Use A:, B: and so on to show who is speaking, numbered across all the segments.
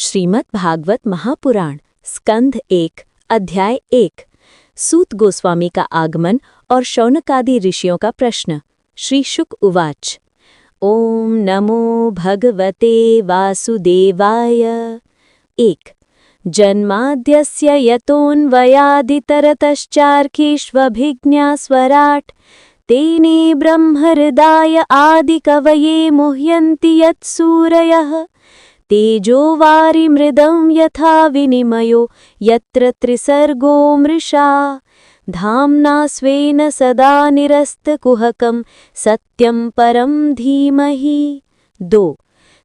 A: श्रीमद् भागवत महापुराण स्कंध 1 अध्याय 1। सूत गोस्वामी का आगमन और शौनकादि ऋषियों का प्रश्न। श्री शुक उवाच। ओम नमो भगवते वासुदेवाय। 1। जन्माद्यस्य यतोऽन्वयादितरतश्चार्केष्वभिज्ञास्वराट् तेने ब्रह्महृदाय आदिकवये मुह्यन्ति यत्सूरयः तेजो वारिमृदं यथा विनिमयो यत्र त्रिसर्गो मृषा धाम्ना स्वेन सदा निरस्तकुहकं सत्यं परं धीमहि। 2।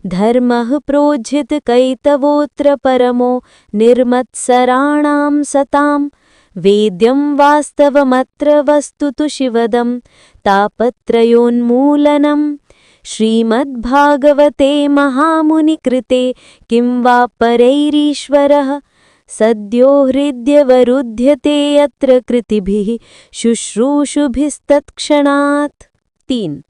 A: धर्मः प्रोज्झितकैतवोऽत्र परमो निर्मत्सराणां सतां वेद्यं वास्तवमत्र वस्तुतु शिवदं तापत्रयोन्मूलनम्। श्रीमद्भागवते महामुनिकृते किं वा परैरीश्वरः सद्यो हृद्यवरुध्यते यत्र कृतिभिः शुश्रूषुभिस्तत्क्षणात्। 3।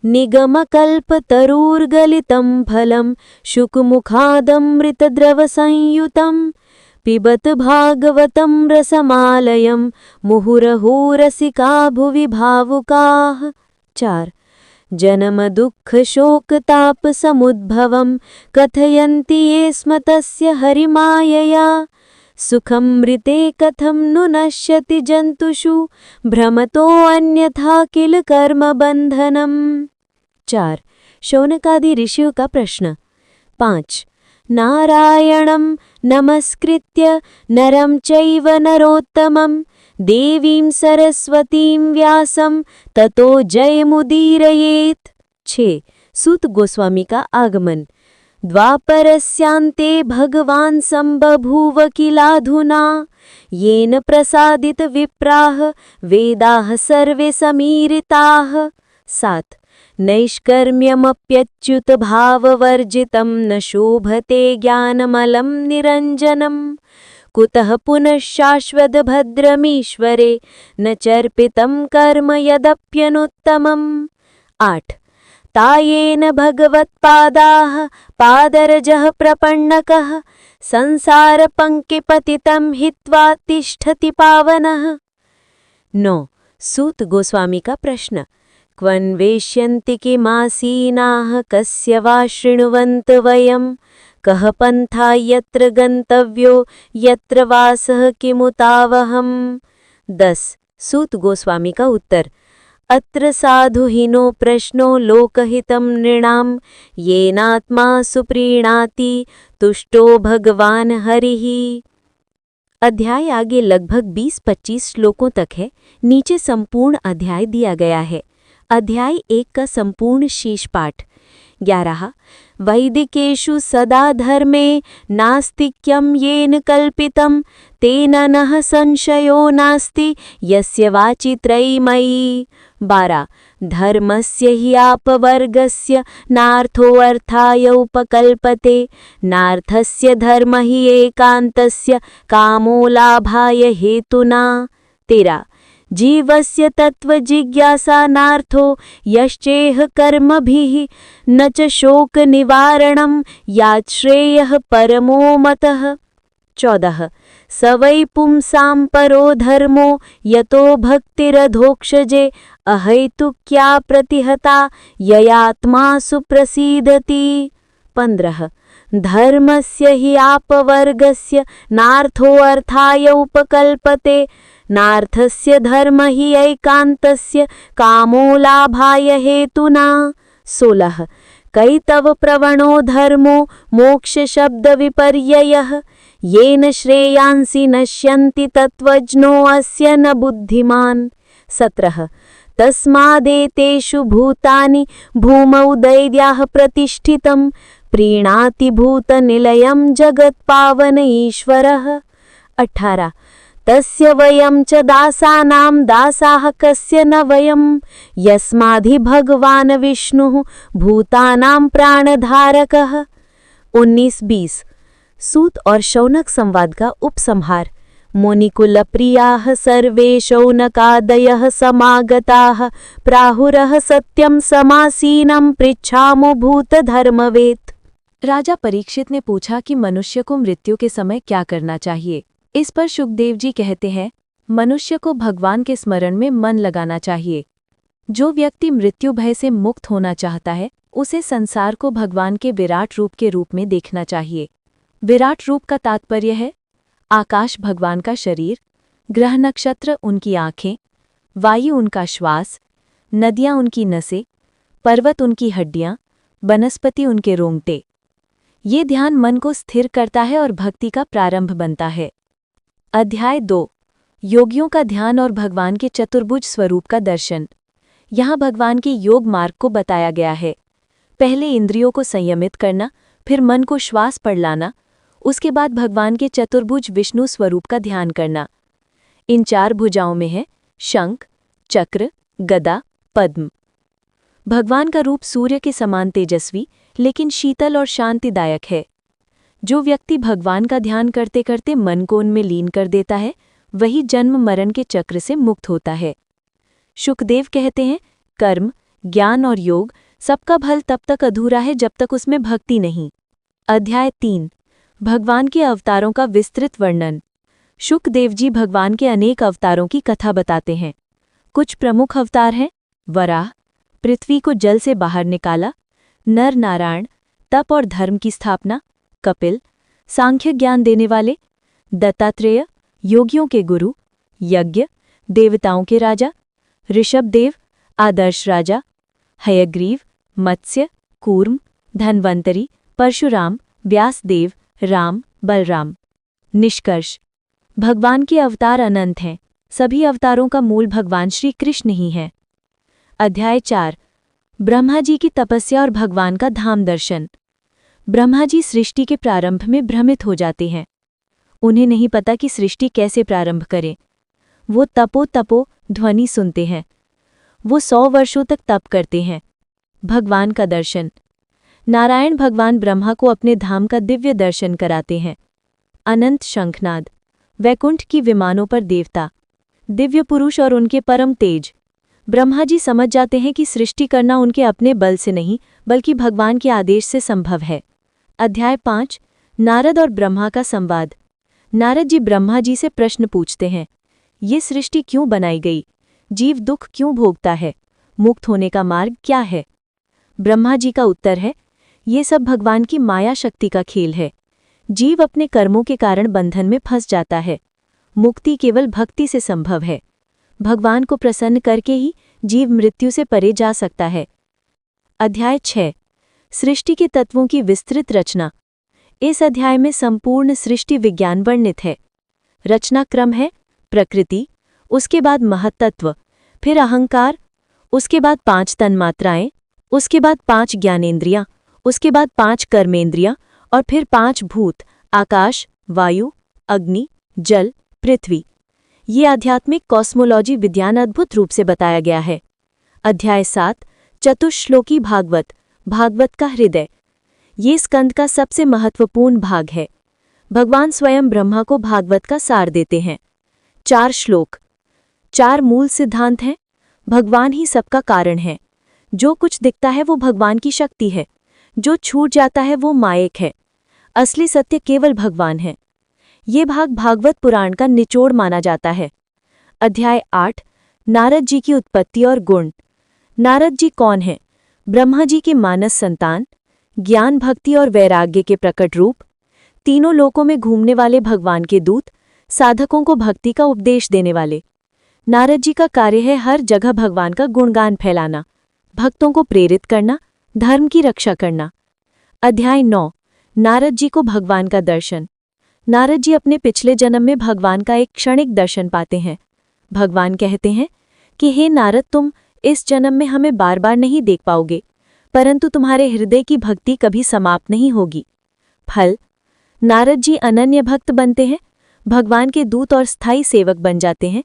A: निगमकल्पतरुर्गलितं फलं शुकमुखादमृतद्रवसंयुतं पिबत भागवतं रसमालयं मुहुरहुरसिका भुवि भावुकाः। 4। जन्मदुःखशोकतापसमुद्भवं कथयन्ति ये स्म तस्य हरिमायया सुखमृते कथं नु नश्यति जन्तुषु भ्रमतोऽन्यथा किल कर्मबन्धनम्। 4। शौनकादि ऋषियों का प्रश्न। 5। नारायणं नमस्कृत्य नरं चैव नरोत्तमं देवीं सरस्वतीं व्यासं ततो जयमुदीरयेत्। 6। सूत गोस्वामी का आगमन। द्वापरस्यान्ते भगवान् सम्बभूव किलाधुना येन प्रसादित विप्राः वेदाः सर्वे समीरिताः। 7। नैष्कर्म्यमप्यच्युत भाववर्जितं न शोभते ज्ञानमलं निरञ्जनम् कुतः पुनः शाश्वतभद्रमीश्वरे न चर्पितं कर्म यदप्यनुत्तमम्। 8। तायेन भगवत्पादाः पादरजः प्रपन्नकः संसारपङ्किपतितं हित्वा तिष्ठति पावनः। 9। सूत गोस्वामी का प्रश्न। क्वन्वेष्यन्ति किमासीनाः कस्य वा शृण्वन्त वयं कः पन्था यत्र गन्तव्यो यत्र वासः किमुतावहम्। 10। सूत गोस्वामी का उत्तर। अत्र साधुहीनो प्रश्नो लोकहितं नृणां येनात्मा सुप्रीणाति तुष्टो भगवान हरिः। अध्याय आगे लगभग 20-25 श्लोकों तक है। नीचे संपूर्ण अध्याय दिया गया है। अध्याय 1 का संपूर्ण शेष पाठ। 11। वैदिकेषु सदा धर्मे नास्तिक्यं येन कल्पितं तेन नः संशयो नास्ति यस्य वाचि त्रयीमयी। 12। धर्मस्य हि आपवर्गस्य नार्थोऽर्थाय उपकल्पते नार्थस्य धर्म हि एकान्तस्य कामो लाभाय हेतुना। 13। जीवस्य तत्त्वजिज्ञासा नार्थो यश्चेह कर्मभिः न च शोकनिवारणं यात् श्रेयः परमो मतः। 14। स वै पुंसां परो धर्मो यतो भक्तिरधोक्षजे अहैतुक्या प्रतिहता ययात्मा सुप्रसीदति। 15। धर्मस्य हि आपवर्गस्य नार्थोऽर्थाय उपकल्पते नार्थस्य धर्म हि ऐकान्तस्य कामो लाभाय हेतुना। 16। कैतव प्रवणो धर्मो मोक्षशब्दविपर्ययः येन श्रेयांसि नश्यन्ति तत्त्वज्ञो अस्य न बुद्धिमान्। 17। तस्मादेतेषु भूतानि भूमौ दैव्याः प्रतिष्ठितं प्रीणाति भूतनिलयं जगत्पावन ईश्वरः। 18। तस्य वयं च दासानां दासाः कस्य न वयं यस्माद्धि भगवान् विष्णुः भूतानां प्राणधारकः। 19-20। सूत और शौनक संवाद का उपसंहार। मुनिकुलप्रियाः सर्वे शौनकादयः समागताः प्राहुरः सत्यं समासीनं पृच्छामो भूतधर्मवेत्।
B: राजा परीक्षित ने पूछा कि मनुष्य को मृत्यु के समय क्या करना चाहिए। इस पर शुकदेव जी कहते हैं, मनुष्य को भगवान के स्मरण में मन लगाना चाहिए। जो व्यक्ति मृत्यु भय से मुक्त होना चाहता है, उसे संसार को भगवान के विराट रूप के रूप में देखना चाहिए। विराट रूप का तात्पर्य है आकाश भगवान का शरीर, ग्रह नक्षत्र उनकी आंखें, वायु उनका श्वास, नदियां उनकी नसें, पर्वत उनकी हड्डियां, वनस्पति उनके रोंगटे। ये ध्यान मन को स्थिर करता है और भक्ति का प्रारंभ बनता है। अध्याय 2 योगियों का ध्यान और भगवान के चतुर्भुज स्वरूप का दर्शन। यहाँ भगवान के योग मार्ग को बताया गया है। पहले इंद्रियों को संयमित करना, फिर मन को श्वास पर लाना, उसके बाद भगवान के चतुर्भुज विष्णु स्वरूप का ध्यान करना। इन 4 भुजाओं में है शंख, चक्र, गदा, पद्म। भगवान का रूप सूर्य के समान तेजस्वी लेकिन शीतल और शांतिदायक है। जो व्यक्ति भगवान का ध्यान करते करते मन को उनमें लीन कर देता है, वही जन्म मरण के चक्र से मुक्त होता है। शुकदेव कहते हैं, कर्म, ज्ञान और योग सबका फल तब तक अधूरा है जब तक उसमें भक्ति नहीं। अध्याय 3 भगवान के अवतारों का विस्तृत वर्णन। शुकदेव जी भगवान के अनेक अवतारों की कथा बताते हैं। कुछ प्रमुख अवतार हैं वराह, पृथ्वी को जल से बाहर निकाला, नर नारायण, तप और धर्म की स्थापना, कपिल, सांख्य ज्ञान देने वाले, दत्तात्रेय, योगियों के गुरु, यज्ञ, देवताओं के राजा, ऋषभदेव, आदर्श राजा, हयग्रीव, मत्स्य, कूर्म, धन्वंतरी, परशुराम, व्यासदेव, राम, बलराम। निष्कर्ष, भगवान के अवतार अनंत हैं। सभी अवतारों का मूल भगवान श्री कृष्ण ही है। अध्याय 4 ब्रह्मा जी की तपस्या और भगवान का धाम दर्शन। ब्रह्मा जी सृष्टि के प्रारंभ में भ्रमित हो जाते हैं। उन्हें नहीं पता कि सृष्टि कैसे प्रारंभ करें। वो तपो ध्वनि सुनते हैं। वो 100 वर्षों तक तप करते हैं। भगवान का दर्शन। नारायण भगवान ब्रह्मा को अपने धाम का दिव्य दर्शन कराते हैं। अनंत शंखनाद। वैकुंठ की विमानों पर देवता, दिव्य पुरुष और उनके परम तेज। ब्रह्मा जी समझ जाते हैं कि सृष्टि करना उनके अपने बल से नहीं बल्कि भगवान के आदेश से संभव है। अध्याय 5 नारद और ब्रह्मा का संवाद। नारद जी ब्रह्मा जी से प्रश्न पूछते हैं, ये सृष्टि क्यों बनाई गई? जीव दुख क्यों भोगता है? मुक्त होने का मार्ग क्या है? ब्रह्मा जी का उत्तर है, ये सब भगवान की माया शक्ति का खेल है। जीव अपने कर्मों के कारण बंधन में फंस जाता है। मुक्ति केवल भक्ति से संभव है। भगवान को प्रसन्न करके ही जीव मृत्यु से परे जा सकता है। अध्याय 6 सृष्टि के तत्वों की विस्तृत रचना। इस अध्याय में संपूर्ण सृष्टि विज्ञान वर्णित है। रचना क्रम है प्रकृति, उसके बाद महत्तत्व, फिर अहंकार, उसके बाद 5 तन्मात्राएं, उसके बाद 5 ज्ञानेंद्रियां, उसके बाद 5 कर्मेंद्रियां और फिर 5 भूत आकाश, वायु, अग्नि, जल, पृथ्वी। ये आध्यात्मिक कॉस्मोलॉजी विज्ञान अद्भुत रूप से बताया गया है। अध्याय 7 चतुश्लोकी भागवत, भागवत का हृदय। ये स्कंद का सबसे महत्वपूर्ण भाग है। भगवान स्वयं ब्रह्मा को भागवत का सार देते हैं। 4 श्लोक। 4 मूल सिद्धांत हैं। भगवान ही सबका कारण है। जो कुछ दिखता है वो भगवान की शक्ति है। जो छूट जाता है वो मायक है। असली सत्य केवल भगवान है। ये भाग भागवत पुराण का निचोड़ माना जाता है। अध्याय 8 नारद जी की उत्पत्ति और गुण। नारद जी कौन हैं? ब्रह्मा जी के मानस संतान, ज्ञान, भक्ति और वैराग्य के प्रकट रूप, तीनों लोकों में घूमने वाले भगवान के दूत, साधकों को भक्ति का उपदेश देने वाले। नारद जी का कार्य है हर जगह भगवान का गुणगान फैलाना, भक्तों को प्रेरित करना, धर्म की रक्षा करना। अध्याय 9 नारद जी को भगवान का दर्शन। नारद जी अपने पिछले जन्म में भगवान का एक क्षणिक दर्शन पाते हैं। भगवान कहते हैं कि हे नारद, तुम इस जन्म में हमें बार बार नहीं देख पाओगे, परंतु तुम्हारे हृदय की भक्ति कभी समाप्त नहीं होगी। फल, नारद जी अनन्य भक्त बनते हैं, भगवान के दूत और स्थायी सेवक बन जाते हैं,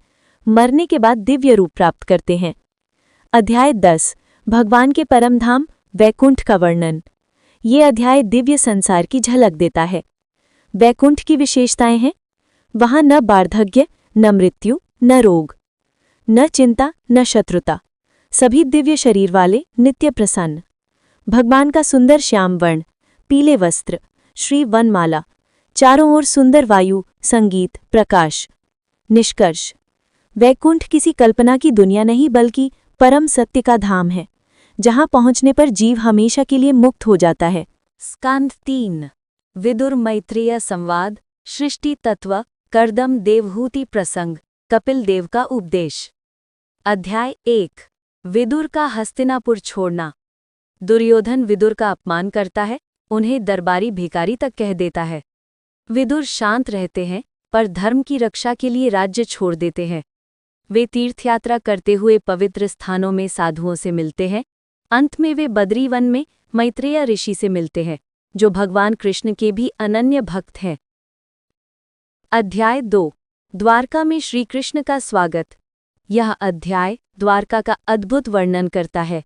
B: मरने के बाद दिव्य रूप प्राप्त करते हैं। अध्याय 10 भगवान के परम धाम वैकुंठ का वर्णन। ये अध्याय दिव्य संसार की झलक देता है। वैकुंठ की विशेषताएं हैं, वहां न वार्धक्य, न मृत्यु, न रोग, न चिंता, न शत्रुता, सभी दिव्य शरीर वाले, नित्य प्रसन्न। भगवान का सुंदर श्याम वर्ण, पीले वस्त्र, श्री वनमाला, चारों ओर सुंदर वायु, संगीत, प्रकाश। निष्कर्ष, वैकुंठ किसी कल्पना की दुनिया नहीं बल्कि परम सत्य का धाम है, जहां पहुंचने पर जीव हमेशा के लिए मुक्त हो जाता है। स्कंद 3 विदुर मैत्रेय संवाद, सृष्टि तत्व, कर्दम देवहूति प्रसंग, कपिल देव का उपदेश। अध्याय 1 विदुर का हस्तिनापुर छोड़ना। दुर्योधन विदुर का अपमान करता है, उन्हें दरबारी भिखारी तक कह देता है। विदुर शांत रहते हैं पर धर्म की रक्षा के लिए राज्य छोड़ देते हैं। वे तीर्थयात्रा करते हुए पवित्र स्थानों में साधुओं से मिलते हैं। अंत में वे बद्रीवन में मैत्रेय ऋषि से मिलते हैं, जो भगवान कृष्ण के भी अनन्य भक्त हैं। अध्याय 2 द्वारका में श्री कृष्ण का स्वागत। यह अध्याय द्वारका का अद्भुत वर्णन करता है।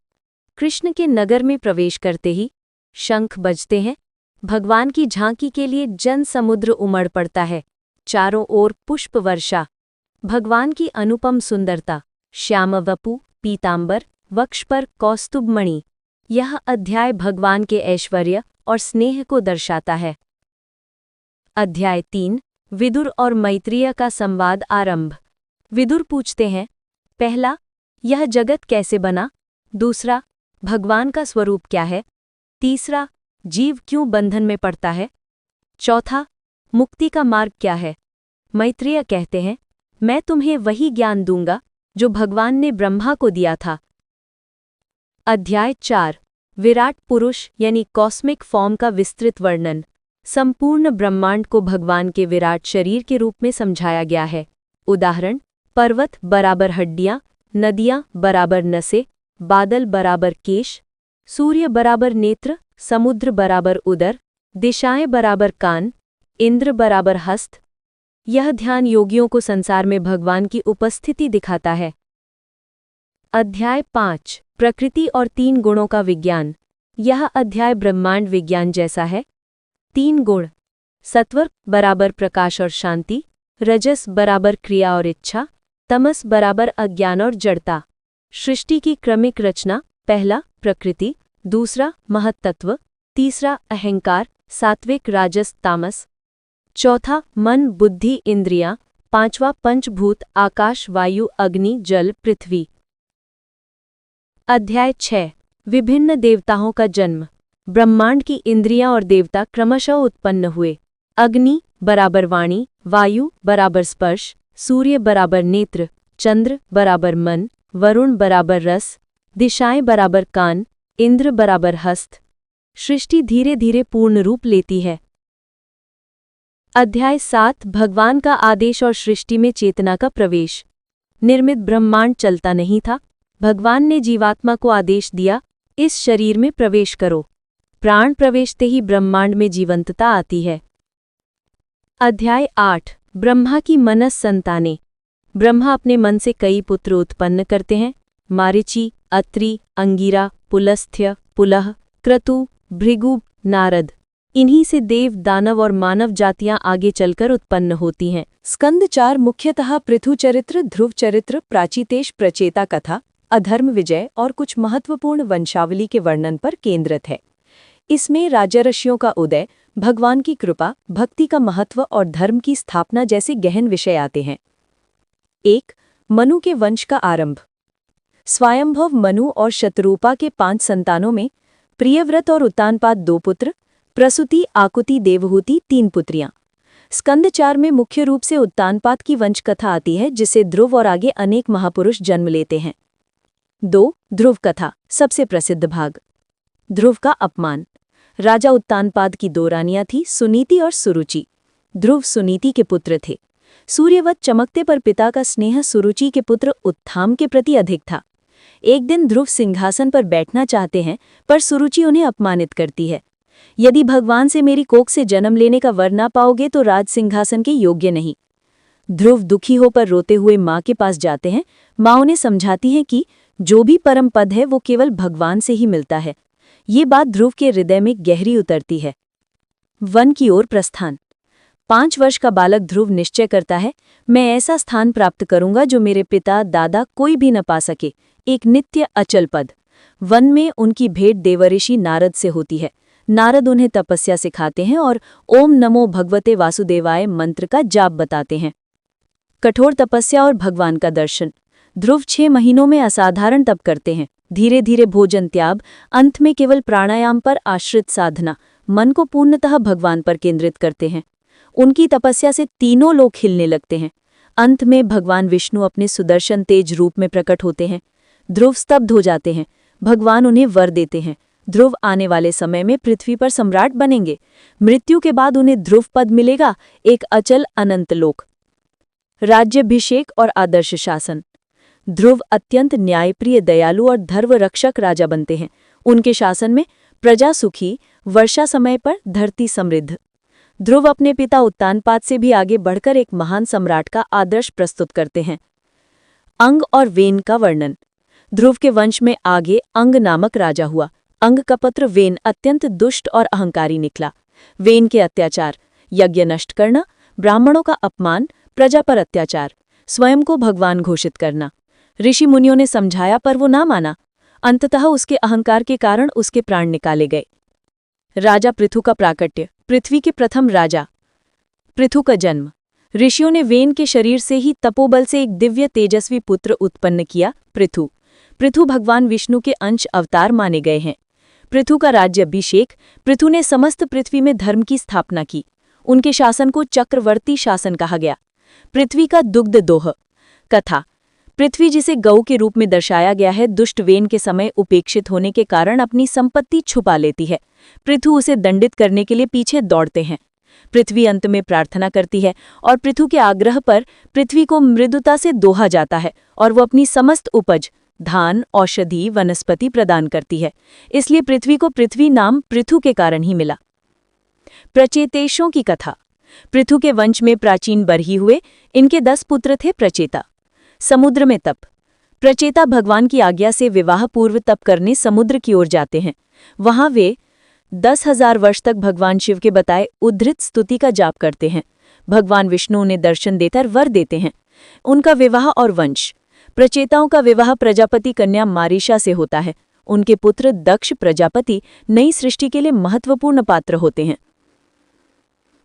B: कृष्ण के नगर में प्रवेश करते ही शंख बजते हैं। भगवान की झांकी के लिए जन समुद्र उमड़ पड़ता है। चारों ओर पुष्प वर्षा। भगवान की अनुपम सुंदरता, श्याम वपु, पीतांबर, वक्ष पर कौस्तुभमणि। यह अध्याय भगवान के ऐश्वर्य और स्नेह को दर्शाता है। अध्याय 3 विदुर और मैत्रेय का संवाद आरंभ। विदुर पूछते हैं, पहला, यह जगत कैसे बना? दूसरा, भगवान का स्वरूप क्या है? तीसरा, जीव क्यों बंधन में पड़ता है? चौथा, मुक्ति का मार्ग क्या है? मैत्रेय कहते हैं, मैं तुम्हें वही ज्ञान दूंगा जो भगवान ने ब्रह्मा को दिया था। अध्याय 4 विराट पुरुष यानी कॉस्मिक फॉर्म का विस्तृत वर्णन। संपूर्ण ब्रह्मांड को भगवान के विराट शरीर के रूप में समझाया गया है। उदाहरण, पर्वत बराबर हड्डियां, नदियां बराबर नसें, बादल बराबर केश, सूर्य बराबर नेत्र, समुद्र बराबर उदर, दिशाएं बराबर कान, इंद्र बराबर हस्त। यह ध्यान योगियों को संसार में भगवान की उपस्थिति दिखाता है। अध्याय 5 प्रकृति और 3 गुणों का विज्ञान। यह अध्याय ब्रह्मांड विज्ञान जैसा है। 3 गुण, सत्वर बराबर प्रकाश और शांति, रजस बराबर क्रिया और इच्छा, तमस बराबर अज्ञान और जड़ता। सृष्टि की क्रमिक रचना, पहला प्रकृति, दूसरा महत्तत्व, तीसरा अहंकार, सात्विक राजस तामस, चौथा मन बुद्धि इंद्रियां, पांचवा पंचभूत आकाश वायु अग्नि जल पृथ्वी। अध्याय 6 विभिन्न देवताओं का जन्म। ब्रह्मांड की इंद्रियां और देवता क्रमशः उत्पन्न हुए। अग्नि बराबर वाणी, वायु बराबर स्पर्श, सूर्य बराबर नेत्र, चंद्र बराबर मन, वरुण बराबर रस, दिशाएं बराबर कान, इंद्र बराबर हस्त। सृष्टि धीरे धीरे पूर्ण रूप लेती है। अध्याय 7 भगवान का आदेश और सृष्टि में चेतना का प्रवेश। निर्मित ब्रह्मांड चलता नहीं था। भगवान ने जीवात्मा को आदेश दिया, इस शरीर में प्रवेश करो। प्राण प्रवेशते ही ब्रह्मांड में जीवंतता आती है। अध्याय 8 ब्रह्मा की मनस संतानें। ब्रह्मा अपने मन से कई पुत्र उत्पन्न करते हैं। मारीचि, अत्रि, अंगिरा, पुलस्त्य, पुलह, क्रतु, भृगु, नारद। इन्हीं से देव, दानव और मानव जातियां आगे चलकर उत्पन्न होती हैं।
C: स्कंद 4 मुख्यतः पृथु चरित्र, ध्रुव चरित्र, प्राचीतेश प्रचेता कथा, अधर्म विजय और कुछ महत्वपूर्ण वंशावली के वर्णन पर केंद्रित है। इसमें राजर्षियों का उदय, भगवान की कृपा, भक्ति का महत्व और धर्म की स्थापना जैसे गहन विषय आते हैं। 1 मनु के वंश का आरंभ। स्वयंभव मनु और शतरूपा के 5 संतानों में प्रियव्रत और उत्तानपाद 2 पुत्र, प्रसूति, आकुति, देवहूति 3 पुत्रियां। स्कंद 4 में मुख्य रूप से उत्तानपाद की वंश कथा आती है, जिससे ध्रुव और आगे अनेक महापुरुष जन्म लेते हैं। 2 ध्रुव कथा सबसे प्रसिद्ध भाग। ध्रुव का अपमान। राजा उत्तानपाद की 2 रानियां थीं, सुनीति और सुरुचि। ध्रुव सुनीति के पुत्र थे। सूर्यवत चमकते पर पिता का स्नेह सुरुचि के पुत्र उत्थाम के प्रति अधिक था। एक दिन ध्रुव सिंहासन पर बैठना चाहते हैं, पर सुरुचि उन्हें अपमानित करती है। यदि भगवान से मेरी कोख से जन्म लेने का वर ना पाओगे तो राज सिंहासन के योग्य नहीं। ध्रुव दुखी होकर रोते हुए माँ के पास जाते हैं। माँ उन्हें समझाती हैं कि जो भी परम पद है वो केवल भगवान से ही मिलता है। ये बात ध्रुव के हृदय में गहरी उतरती है। वन की ओर प्रस्थान। 5 वर्ष का बालक ध्रुव निश्चय करता है, मैं ऐसा स्थान प्राप्त करूंगा जो मेरे पिता दादा कोई भी न पा सके, एक नित्य अचल पद। वन में उनकी भेंट देवऋषि नारद से होती है।
B: नारद उन्हें तपस्या सिखाते हैं और ओम नमो भगवते वासुदेवाय मंत्र का जाप बताते हैं। कठोर तपस्या और भगवान का दर्शन। ध्रुव 6 महीनों में असाधारण तप करते हैं। धीरे धीरे भोजन त्याग, अंत में केवल प्राणायाम पर आश्रित साधना, मन को पूर्णतः भगवान पर केंद्रित करते हैं। उनकी तपस्या से तीनों लोग खिलने लगते हैं। अंत में भगवान विष्णु अपने सुदर्शन तेज रूप में प्रकट होते हैं। ध्रुव स्तब्ध हो जाते हैं। भगवान उन्हें वर देते हैं। ध्रुव आने वाले समय में पृथ्वी पर सम्राट बनेंगे। मृत्यु के बाद उन्हें ध्रुव पद मिलेगा, एक अचल अनंत लोक। राज्याभिषेक और आदर्श शासन। ध्रुव अत्यंत न्यायप्रिय, दयालु और धर्मरक्षक राजा बनते हैं। उनके शासन में प्रजा सुखी, वर्षा समय पर धरती समृद्ध। ध्रुव अपने पिता उत्तानपाद से भी आगे बढ़कर एक महान सम्राट का आदर्श प्रस्तुत करते हैं। अंग और वेन का वर्णन। ध्रुव के वंश में आगे अंग नामक राजा हुआ। अंग का पुत्र वेन अत्यंत दुष्ट और अहंकारी निकला। वेन के अत्याचार, यज्ञ नष्ट करना, ब्राह्मणों का अपमान, प्रजा पर अत्याचार, स्वयं को भगवान घोषित करना। ऋषि मुनियों ने समझाया पर वो ना माना। अंततः उसके अहंकार के कारण उसके प्राण निकाले गए। राजा पृथु का प्राकट्य। पृथ्वी के प्रथम राजा पृथु का जन्म। ऋषियों ने वेन के शरीर से ही तपोबल से एक दिव्य तेजस्वी पुत्र उत्पन्न किया, पृथु। पृथु भगवान विष्णु के अंश अवतार माने गए हैं। पृथु का राज्याभिषेक। पृथु ने समस्त पृथ्वी में धर्म की स्थापना की। उनके शासन को चक्रवर्ती शासन कहा गया। पृथ्वी का दुग्ध दोह। कथा। पृथ्वी जिसे गौ के रूप में दर्शाया गया है, दुष्ट वेन के समय उपेक्षित होने के कारण अपनी संपत्ति छुपा लेती है। पृथु उसे दंडित करने के लिए पीछे दौड़ते हैं। पृथ्वी अंत में प्रार्थना करती है और पृथु के आग्रह पर पृथ्वी को मृदुता से दोहा जाता है और वो अपनी समस्त उपज, धान, औषधि, वनस्पति प्रदान करती है। इसलिए पृथ्वी को पृथ्वी नाम पृथु के कारण ही मिला। प्रचेतेशों की कथा। पृथु के वंश में प्राचीन बरही हुए। इनके 10 पुत्र थे। प्रचेता। समुद्र में तप। प्रचेता भगवान की आज्ञा से विवाह पूर्व तप करने समुद्र की ओर जाते हैं। वहां वे 10,000 वर्ष तक भगवान शिव के बताए उद्धृत स्तुति का जाप करते हैं। भगवान विष्णु उन्हें दर्शन देकर वर देते हैं। उनका विवाह और वंश। प्रचेताओं का विवाह प्रजापति कन्या मारीशा से होता है। उनके पुत्र दक्ष प्रजापति नई सृष्टि के लिए महत्वपूर्ण पात्र होते हैं।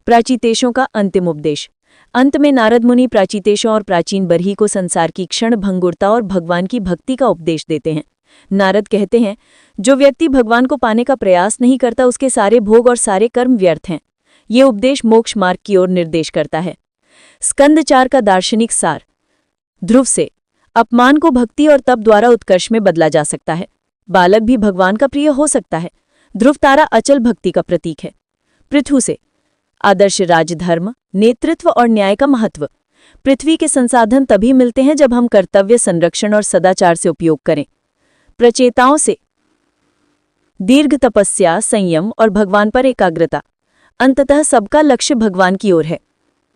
B: प्राचीतेशों का अंतिम उपदेश। अंत में नारद मुनि प्राचीतेशों और प्राचीन बरही को संसार की क्षण भंगुरता और भगवान की भक्ति का उपदेश देते हैं। नारद कहते हैं, जो व्यक्ति भगवान को पाने का प्रयास नहीं करता उसके सारे भोग और सारे कर्म व्यर्थ हैं। ये उपदेश मोक्ष मार्ग की ओर निर्देश करता है। स्कंद 4 का दार्शनिक सार। ध्रुव से अपमान को भक्ति और तप द्वारा उत्कर्ष में बदला जा सकता है। बालक भी भगवान का प्रिय हो सकता है। ध्रुव तारा अचल भक्ति का प्रतीक है। पृथु से आदर्श राजधर्म, नेतृत्व और न्याय का महत्व। पृथ्वी के संसाधन तभी मिलते हैं जब हम कर्तव्य, संरक्षण और सदाचार से उपयोग करें। प्रचेताओं से दीर्घ तपस्या, संयम और भगवान पर एकाग्रता। अंततः सबका लक्ष्य भगवान की ओर है।